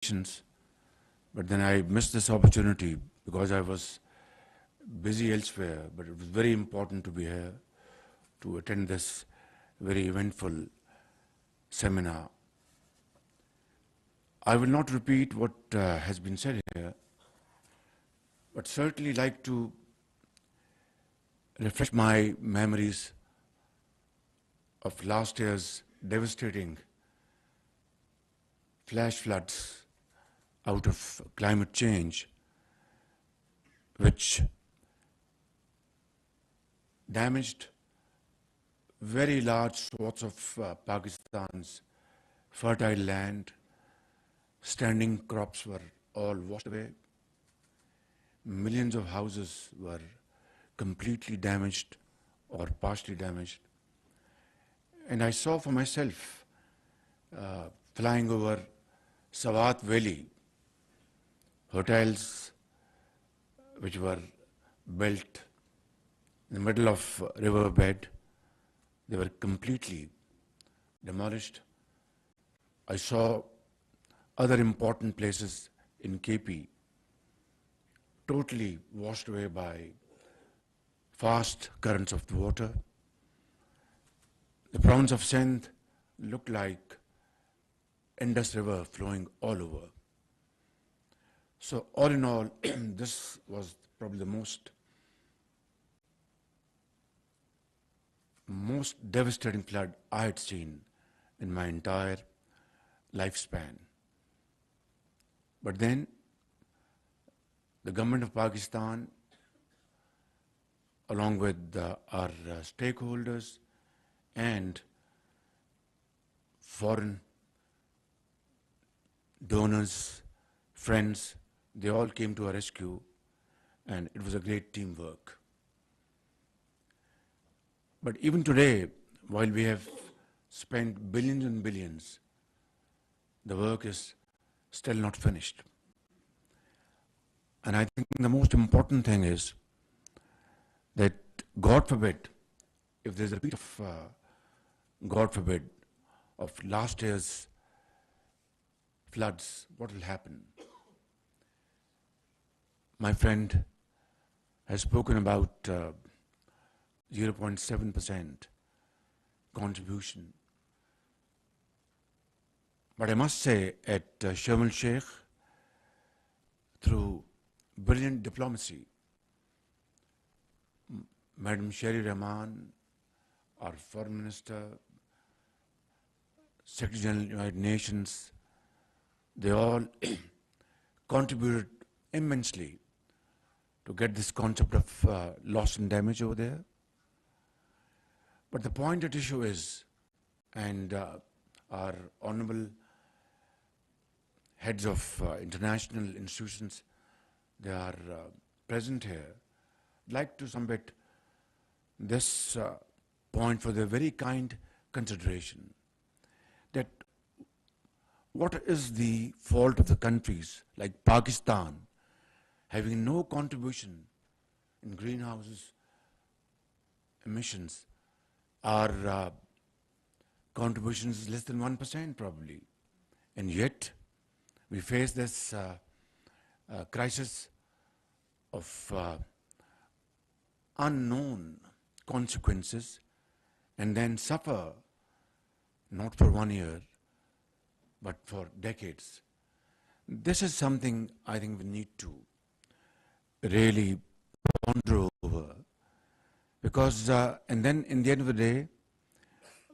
elections, but then I missed this opportunity because I was busy elsewhere, but it was very important to be here to attend this very eventful seminar. I will not repeat what has been said here, but certainly like to refresh my memories of last year's devastating flash floods out of climate change, which damaged very large swaths of Pakistan's fertile land. Standing crops were all washed away. Millions of houses were completely damaged or partially damaged. And I saw for myself, flying over Sawat Valley, hotels which were built in the middle of riverbed, they were completely demolished. I saw other important places in KP totally washed away by fast currents of water. The province of Sindh looked like Indus River flowing all over. So all in all, this was probably the most devastating flood I had seen in my entire lifespan. But then the government of Pakistan, along with our stakeholders and foreign donors, friends, they all came to our rescue, and it was a great teamwork. But even today, while we have spent billions and billions, the work is still not finished. And I think the most important thing is that, God forbid, if there's a repeat of, God forbid, of last year's floods, what will happen? My friend has spoken about 0.7% contribution. But I must say, at Sharm el-Sheikh, through brilliant diplomacy, Madam Sherry Rahman, our Foreign Minister, Secretary General of the United Nations, they all contributed immensely to get this concept of loss and damage over there. But the point at issue is, and our honorable heads of international institutions, they are present here. I'd like to submit this point for their very kind consideration, that what is the fault of the countries like Pakistan having no contribution in greenhouse emissions? Our contribution is less than 1% probably, and yet we face this crisis of unknown consequences, and then suffer not for 1 year, but for decades. This is something I think we need to really ponder over, because, and then in the end of the day,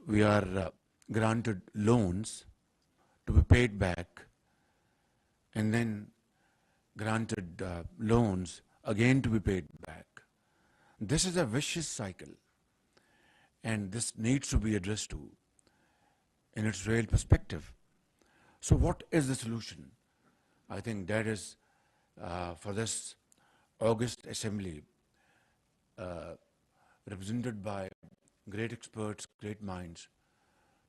we are granted loans to be paid back, and then granted loans again to be paid back. This is a vicious cycle, and this needs to be addressed to in its real perspective. So what is the solution? I think that is for this August Assembly, represented by great experts, great minds,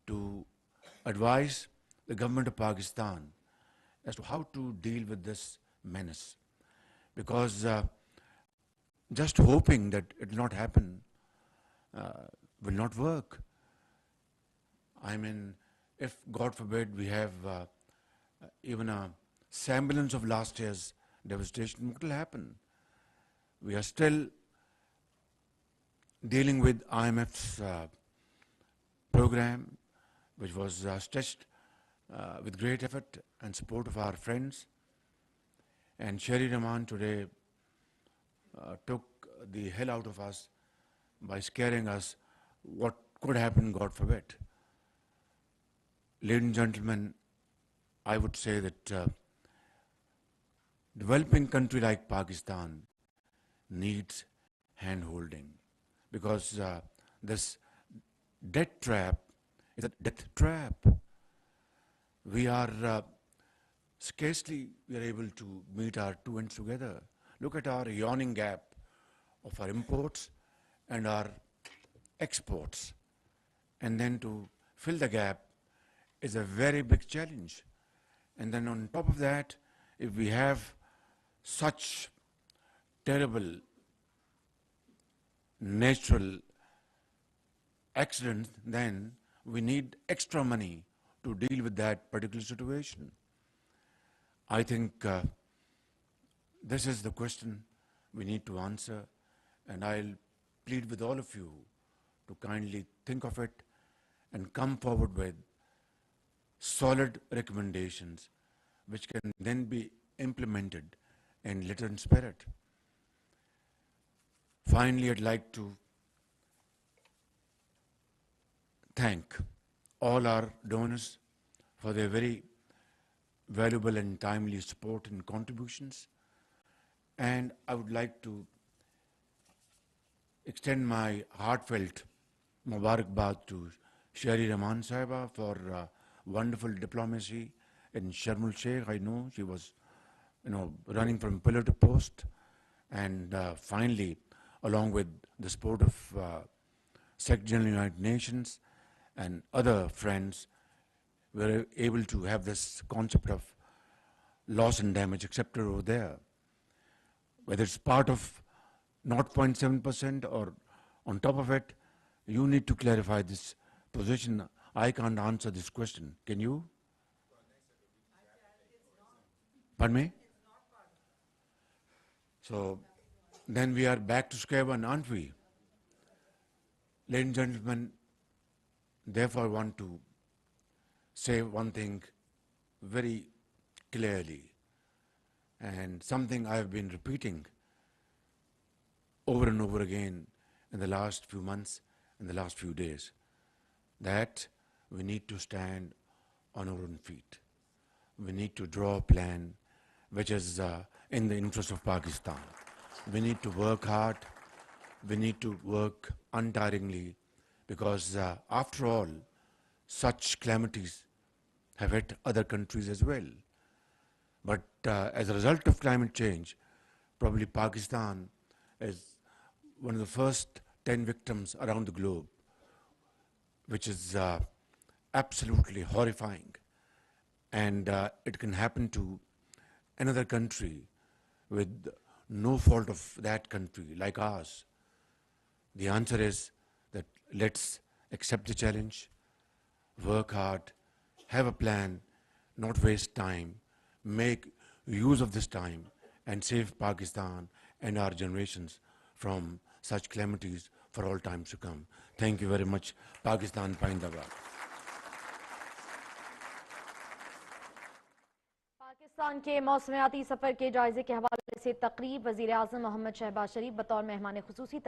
to advise the government of Pakistan as to how to deal with this menace. Because just hoping that it will not happen will not work. I mean, if, God forbid, we have even a semblance of last year's devastation, what will happen? We are still dealing with IMF's program, which was stretched with great effort and support of our friends. And Sherry Rahman today took the hell out of us by scaring us what could happen, God forbid. Ladies and gentlemen, I would say that developing country like Pakistan needs hand-holding, because this debt trap is a death trap. We are scarcely we are able to meet our two ends together. Look at our yawning gap of our imports and our exports. And then to fill the gap is a very big challenge. And then on top of that, if we have such terrible natural accidents, then we need extra money to deal with that particular situation. I think this is the question we need to answer, and I'll plead with all of you to kindly think of it and come forward with solid recommendations which can then be implemented in letter and spirit. Finally, I'd like to thank all our donors for their very valuable and timely support and contributions. And I would like to extend my heartfelt Mubarakbad to Sherry Rahman Sahiba for wonderful diplomacy in Sharm el-Sheikh. I know she was, running from pillar to post. And finally, along with the support of Secretary General of the United Nations and other friends, we were able to have this concept of loss and damage accepted over there. Whether it's part of 0.7% or on top of it, you need to clarify this position. I can't answer this question. Can you? Pardon me? So then we are back to square one, aren't we? Ladies and gentlemen, therefore I want to say one thing very clearly, and something I have been repeating over and over again in the last few months, in the last few days, that we need to stand on our own feet. We need to draw a plan which is in the interest of Pakistan. We need to work hard. We need to work untiringly, because after all, such calamities have hit other countries as well. But as a result of climate change, probably Pakistan is one of the first 10 victims around the globe, which is absolutely horrifying. And it can happen to another country with no fault of that country, like ours. The answer is that let's accept the challenge, work hard, have a plan, not waste time, make use of this time and save Pakistan and our generations from such calamities for all times to come. Thank you very much. Pakistan Paindabad. Pakistan के मौसमियाती सफर के जायजे के हवाले से तकरीब वज़ीर-ए-आज़म मोहम्मद शहबाज शरीफ बतौर मेहमान खुसूसी